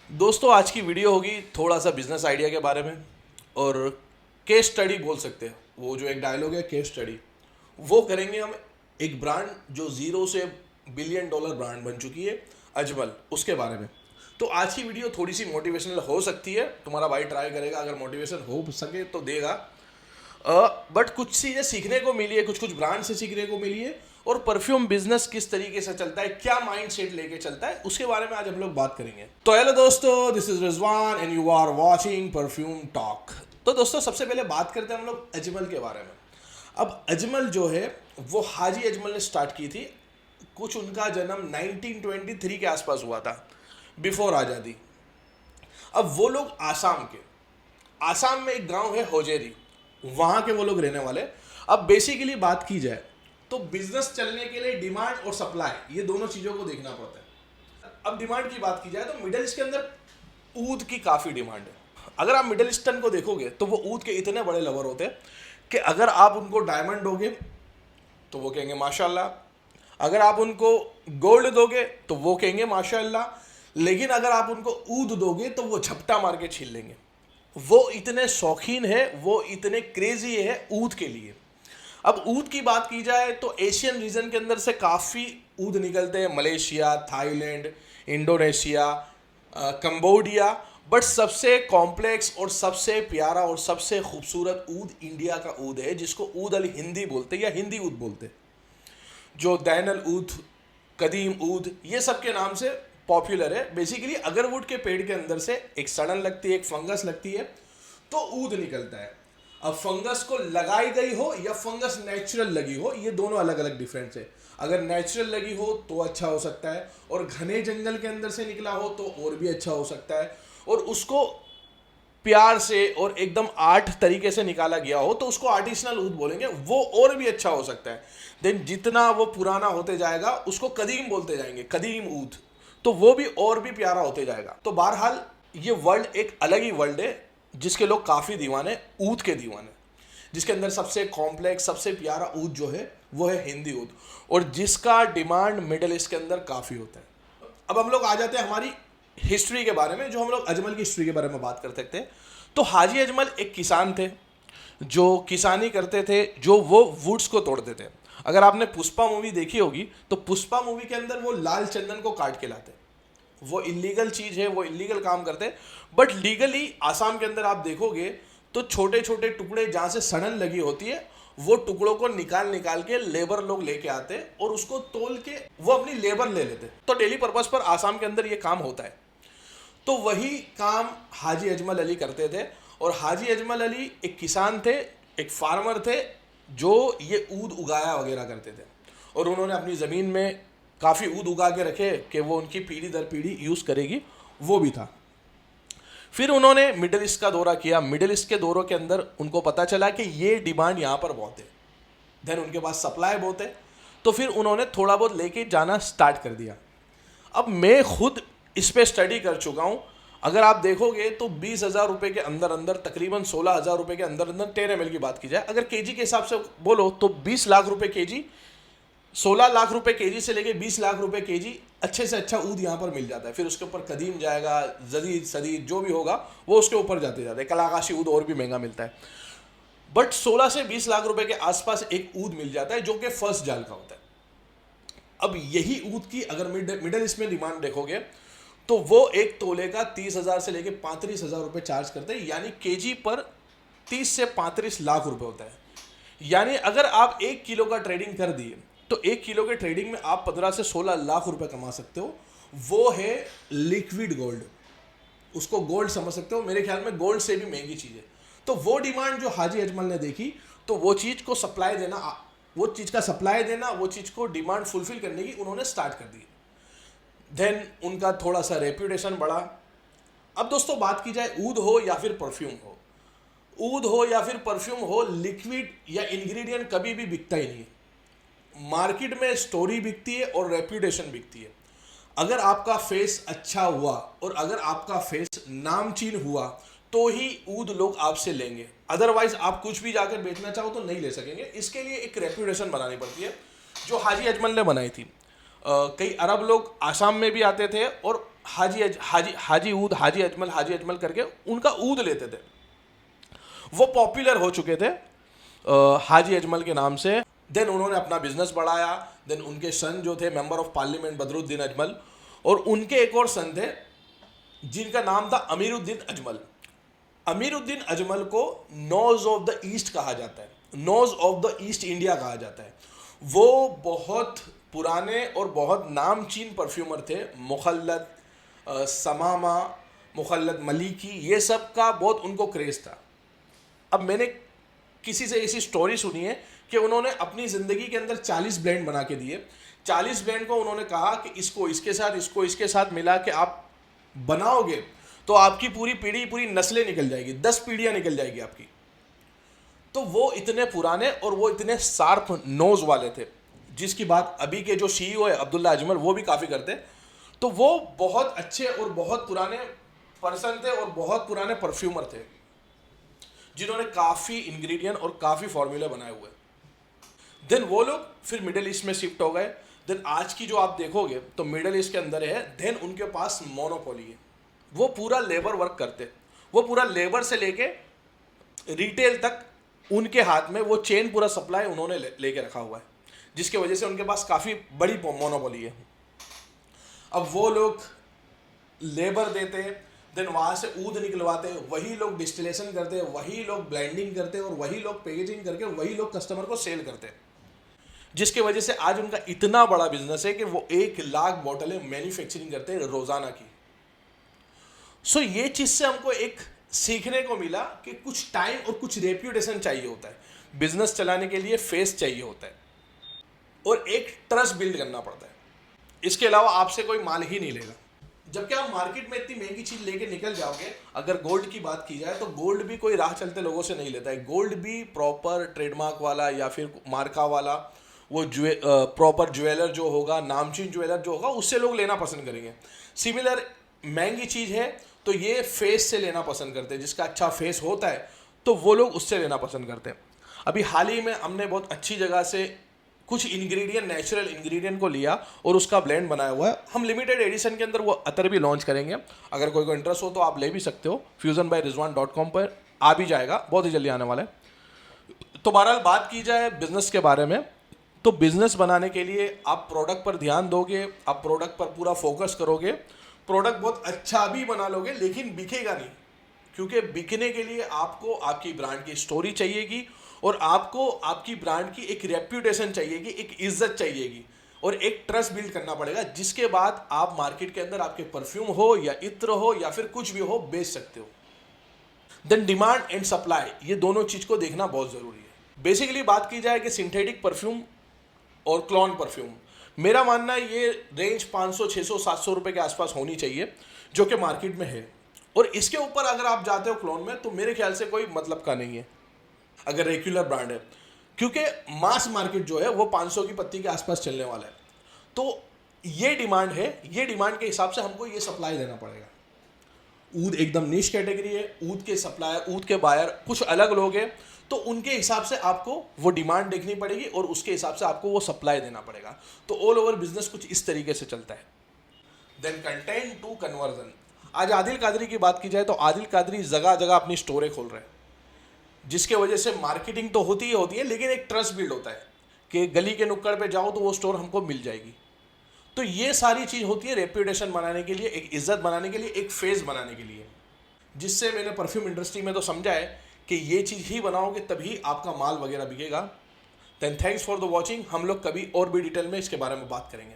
दोस्तों आज की वीडियो होगी थोड़ा सा बिजनेस आइडिया के बारे में और केस स्टडी बोल सकते हैं। वो जो एक डायलॉग है केस स्टडी, वो करेंगे हम एक ब्रांड जो ज़ीरो से बिलियन डॉलर ब्रांड बन चुकी है, अजमल, उसके बारे में। तो आज की वीडियो थोड़ी सी मोटिवेशनल हो सकती है, तुम्हारा भाई ट्राई करेगा, अगर मोटिवेशन हो सके तो देगा। बट कुछ चीज़ें सीखने को मिली है, कुछ कुछ ब्रांड से सीखने को मिली है, और परफ्यूम बिजनेस किस तरीके से चलता है, क्या माइंड सेट लेके चलता है, उसके बारे में आज हम लोग बात करेंगे। तो हेलो दोस्तों, this is Rizwan and you are watching perfume talk. तो दोस्तों सबसे पहले बात करते हैं हम लोग अजमल के बारे में। अब अजमल जो है वो हाजी अजमल ने स्टार्ट की थी। कुछ उनका जन्म 1923 के आसपास हुआ था, बिफोर आज़ादी। अब वो लोग आसाम में एक गांव है होजेरी, वहां के वो लोग रहने वाले। अब बेसिकली बात की जाए तो बिजनेस चलने के लिए डिमांड और सप्लाई, ये दोनों चीजों को देखना पड़ता है। अब डिमांड की बात की जाए तो मिडिल ईस्ट के अंदर ऊद की काफी डिमांड है। अगर आप मिडिल ईस्टर्न को देखोगे तो वो ऊद के इतने बड़े लवर होते हैं कि अगर आप उनको डायमंड दोगे तो वो कहेंगे माशाल्लाह, अगर आप उनको गोल्ड दोगे तो वो कहेंगे माशाल्लाह, लेकिन अगर आप उनको ऊद दोगे तो वो झपटा मार के छीन लेंगे। वो इतने शौकीन है, वो इतने क्रेजी है ऊद के लिए। अब ऊद की बात की जाए तो एशियन रीजन के अंदर से काफ़ी ऊद निकलते हैं, Malaysia, Thailand, Indonesia, Cambodia. But सबसे कॉम्प्लेक्स और सबसे प्यारा और सबसे खूबसूरत ऊद इंडिया का ऊद है, जिसको ऊद अल हिंदी बोलते हैं या हिंदी ऊद बोलते हैं, जो दैनल ऊद, कदीम ऊद, ये सब के नाम से पॉपुलर है। बेसिकली अगरवुड के पेड़ के अंदर से एक सड़न लगती है, एक फंगस लगती है, तो ऊद निकलता है। अब फंगस को लगाई गई हो या फंगस नेचुरल लगी हो, ये दोनों अलग अलग डिफरेंस है। अगर नेचुरल लगी हो तो अच्छा हो सकता है, और घने जंगल के अंदर से निकला हो तो और भी अच्छा हो सकता है, और उसको प्यार से और एकदम आर्ट तरीके से निकाला गया हो तो उसको आर्टिसनल ऊद बोलेंगे, वो और भी अच्छा हो सकता है। देन जितना वो पुराना होते जाएगा उसको कदीम बोलते जाएंगे, कदीम ऊद, तो वो भी और भी प्यारा होते जाएगा। तो बहरहाल ये वर्ल्ड एक अलग ही वर्ल्ड है, जिसके लोग काफ़ी दीवाने, ऊद के दीवाने, जिसके अंदर सबसे कॉम्प्लेक्स सबसे प्यारा ऊद जो है वो है हिंदी ऊद, और जिसका डिमांड मिडिल ईस्ट के अंदर काफ़ी होता है। अब हम लोग आ जाते हैं हमारी हिस्ट्री के बारे में, जो हम लोग अजमल की हिस्ट्री के बारे में बात कर सकते हैं। तो हाजी अजमल एक किसान थे जो किसानी करते थे, जो वो वुड्स को तोड़ते थे। अगर आपने पुष्पा मूवी देखी होगी तो पुष्पा मूवी के अंदर वो लाल चंदन को काट के लाते, वो इलीगल चीज़ है, वो इलीगल काम करते। बट लीगली आसाम के अंदर आप देखोगे तो छोटे छोटे टुकड़े जहाँ से सड़न लगी होती है, वो टुकड़ों को निकाल निकाल के लेबर लोग लेके आते और उसको तोल के वो अपनी लेबर ले लेते। तो डेली पर्पज पर आसाम के अंदर ये काम होता है। तो वही काम हाजी अजमल अली करते थे, और हाजी अजमल अली एक किसान थे, एक फार्मर थे, जो ये ऊद उगाया वगैरह करते थे, और उन्होंने अपनी ज़मीन में काफ़ी ऊद उगा के रखे कि वो उनकी पीढ़ी दर पीढ़ी यूज़ करेगी, वो भी था। फिर उन्होंने मिडिल ईस्ट का दौरा किया। मिडिल ईस्ट के दौरों के अंदर उनको पता चला कि ये डिमांड यहाँ पर बहुत है, देन उनके पास सप्लाई बहुत है, तो फिर उन्होंने थोड़ा बहुत लेके जाना स्टार्ट कर दिया। अब मैं खुद इस पर स्टडी कर चुका हूँ। अगर आप देखोगे तो 20,000 रुपये के अंदर अंदर, तकरीबन 16,000 रुपये के अंदर अंदर 10 ml की बात की जाए, अगर केजी के हिसाब से बोलो तो 20 लाख रुपए केजी, 16 लाख रुपए केजी से लेके 20 लाख रुपए केजी अच्छे से अच्छा ऊद यहाँ पर मिल जाता है। फिर उसके ऊपर कदीम जाएगा, जदीद सदीद जो भी होगा वो उसके ऊपर जाते जाते, कलाकाशी ऊद और भी महंगा मिलता है। बट 16 से 20 लाख रुपए के आसपास एक ऊद मिल जाता है, जो कि फर्स्ट जाल का होता है। अब यही ऊद की अगर मिडिल ईस्ट में डिमांड देखोगे तो वो एक तोले का 30,000 से लेके 35,000 रुपये चार्ज करते हैं, यानी केजी पर 30 से 35 लाख रुपए होता है। यानी अगर आप 1 किलो का ट्रेडिंग कर दिए तो 1 किलो के ट्रेडिंग में आप 15 से 16 लाख रुपए कमा सकते हो। वो है लिक्विड गोल्ड, उसको गोल्ड समझ सकते हो, मेरे ख्याल में गोल्ड से भी महंगी चीज़ है। तो वो डिमांड जो हाजी अजमल ने देखी, तो वो चीज़ को सप्लाई देना, वो चीज़ का सप्लाई देना, वो चीज़ को डिमांड फुलफिल करने की उन्होंने स्टार्ट कर दी। देन उनका थोड़ा सा रेप्यूटेशन बढ़ा। अब दोस्तों बात की जाए ऊद हो या फिर परफ्यूम हो, ऊद हो या फिर परफ्यूम हो, लिक्विड या इंग्रेडिएंट कभी भी बिकता ही नहीं है। मार्केट में स्टोरी बिकती है और रेप्यूटेशन बिकती है। अगर आपका फेस अच्छा हुआ और अगर आपका फेस नामचीन हुआ तो ही ऊद लोग आपसे लेंगे, अदरवाइज आप कुछ भी जाकर बेचना चाहो तो नहीं ले सकेंगे। इसके लिए एक रेप्यूटेशन बनानी पड़ती है, जो हाजी अजमल ने बनाई थी। कई अरब लोग आसाम में भी आते थे और हाजी अजमल करके उनका ऊद लेते थे। वो पॉपुलर हो चुके थे हाजी अजमल के नाम से। देन उन्होंने अपना बिजनेस बढ़ाया। देन उनके सन जो थे member of parliament Badruddin Ajmal, और उनके एक और सन थे जिनका नाम था अमीरुद्दीन अजमल। अमीरुद्दीन अजमल को नोज ऑफ द ईस्ट कहा जाता है, nose of the East India कहा जाता है। वो बहुत पुराने और बहुत नामचीन परफ्यूमर थे। मुखल्लद, समामा, मुखल्लद मलिकी, ये सब का बहुत उनको क्रेज़ था। अब मैंने किसी से ऐसी स्टोरी सुनी है कि उन्होंने अपनी ज़िंदगी के अंदर 40 ब्लेंड बना के दिए। 40 ब्लेंड को उन्होंने कहा कि इसको इसके साथ मिला के आप बनाओगे तो आपकी पूरी पीढ़ी, पूरी नस्लें निकल जाएगी, 10 पीढ़ियाँ निकल जाएगी आपकी। तो वो इतने पुराने और वो इतने शार्प नोज वाले थे, जिसकी बात अभी के जो सीईओ है अब्दुल्ला अजमल, वो भी काफ़ी करते। तो वो बहुत अच्छे और बहुत पुराने पर्सन थे और बहुत पुराने परफ्यूमर थे, जिन्होंने काफ़ी इंग्रेडिएंट और काफ़ी फॉर्मूले बनाए हुए। देन वो लोग फिर मिडिल ईस्ट में शिफ्ट हो गए। देन आज की जो आप देखोगे तो मिडिल ईस्ट के अंदर है। देन उनके पास मोनोपोली है, वो पूरा लेबर वर्क करते, वो पूरा लेबर से लेके रिटेल तक उनके हाथ में, वो चेन पूरा सप्लाई उन्होंने लेके रखा हुआ है, जिसकी वजह से उनके पास काफ़ी बड़ी मोनोपोली है। अब वो लोग लेबर देते, देन वहाँ से ऊद निकलवाते, वही लोग डिस्टिलेशन करते, वही लोग ब्लेंडिंग करते और वही लोग पैकेजिंग करके वही लोग कस्टमर को सेल करते, जिसकी वजह से आज उनका इतना बड़ा बिजनेस है कि वो 1 लाख बोतलें मैन्युफैक्चरिंग करते हैं रोज़ाना की। सो ये चीज़ से हमको एक सीखने को मिला कि कुछ टाइम और कुछ रेप्यूटेशन चाहिए होता है। बिजनेस चलाने के लिए फेस चाहिए होता है और एक ट्रस्ट बिल्ड करना पड़ता है। इसके अलावा आपसे कोई माल ही नहीं लेगा। जबकि आप मार्केट में इतनी महंगी चीज़ लेके निकल जाओगे, अगर गोल्ड की बात की जाए तो गोल्ड भी कोई राह चलते लोगों से नहीं लेता है। गोल्ड भी प्रॉपर ट्रेडमार्क वाला या फिर मार्का वाला, वो प्रॉपर ज्वेलर जो होगा, नामचीन ज्वेलर जो होगा, उससे लोग लेना पसंद करेंगे। सिमिलर महंगी चीज़ है तो ये फेस से लेना पसंद करते हैं, जिसका अच्छा फेस होता है तो वो लोग उससे लेना पसंद करते हैं। अभी हाल ही में हमने बहुत अच्छी जगह से कुछ इंग्रेडिएंट, नेचुरल इंग्रेडिएंट को लिया और उसका ब्लेंड बनाया हुआ है। हम लिमिटेड एडिशन के अंदर वो अतर भी लॉन्च करेंगे। अगर कोई को इंटरेस्ट हो तो आप ले भी सकते हो। fusionbyrizwan.com पर आ भी जाएगा, बहुत ही जल्दी आने वाला है। तो बहरहाल बात की जाए बिजनेस के बारे में, तो बिजनेस बनाने के लिए आप प्रोडक्ट पर ध्यान दोगे, आप प्रोडक्ट पर पूरा फोकस करोगे, प्रोडक्ट बहुत अच्छा भी बना लोगे, लेकिन बिकेगा नहीं, क्योंकि बिकने के लिए आपको आपकी ब्रांड की स्टोरी चाहिएगी और आपको आपकी ब्रांड की एक रेप्यूटेशन चाहिएगी, एक इज्जत चाहिएगी और एक ट्रस्ट बिल्ड करना पड़ेगा, जिसके बाद आप मार्केट के अंदर आपके परफ्यूम हो या इत्र हो या फिर कुछ भी हो बेच सकते हो। देन डिमांड एंड सप्लाई, ये दोनों चीज़ को देखना बहुत ज़रूरी है। बेसिकली बात की जाए कि सिंथेटिक परफ्यूम और क्लोन परफ्यूम, मेरा मानना है ये रेंज 500, 600, 700 रुपये के आसपास होनी चाहिए, जो कि मार्केट में है। और इसके ऊपर अगर आप जाते हो क्लोन में तो मेरे ख्याल से कोई मतलब का नहीं है अगर रेगुलर ब्रांड है, क्योंकि मास मार्केट जो है वो 500 की पत्ती के आसपास चलने वाला है। तो ये डिमांड है, ये डिमांड के हिसाब से हमको ये सप्लाई देना पड़ेगा। ऊद एकदम निश कैटेगरी है, ऊद के सप्लायर, ऊद के बायर कुछ अलग लोग हैं, तो उनके हिसाब से आपको वो डिमांड देखनी पड़ेगी और उसके हिसाब से आपको वो सप्लाई देना पड़ेगा। तो ऑल ओवर बिजनेस कुछ इस तरीके से चलता है। देन कंटेंट टू कन्वर्जन, आज आदिल कादरी की बात की जाए तो आदिल कादरी जगह जगह अपनी स्टोरें खोल रहे हैं, जिसके वजह से मार्केटिंग तो होती ही होती है, लेकिन एक ट्रस्ट बिल्ड होता है कि गली के नुक्कड़ पे जाओ तो वो स्टोर हमको मिल जाएगी। तो ये सारी चीज़ होती है रेप्यूटेशन बनाने के लिए, एक इज्जत बनाने के लिए, एक फेस बनाने के लिए, जिससे मैंने परफ्यूम इंडस्ट्री में तो समझा है कि ये चीज़ ही बनाओगे तभी आपका माल वगैरह बिकेगा। Then thanks for the watching. हम लोग कभी और भी डिटेल में इसके बारे में बात करेंगे।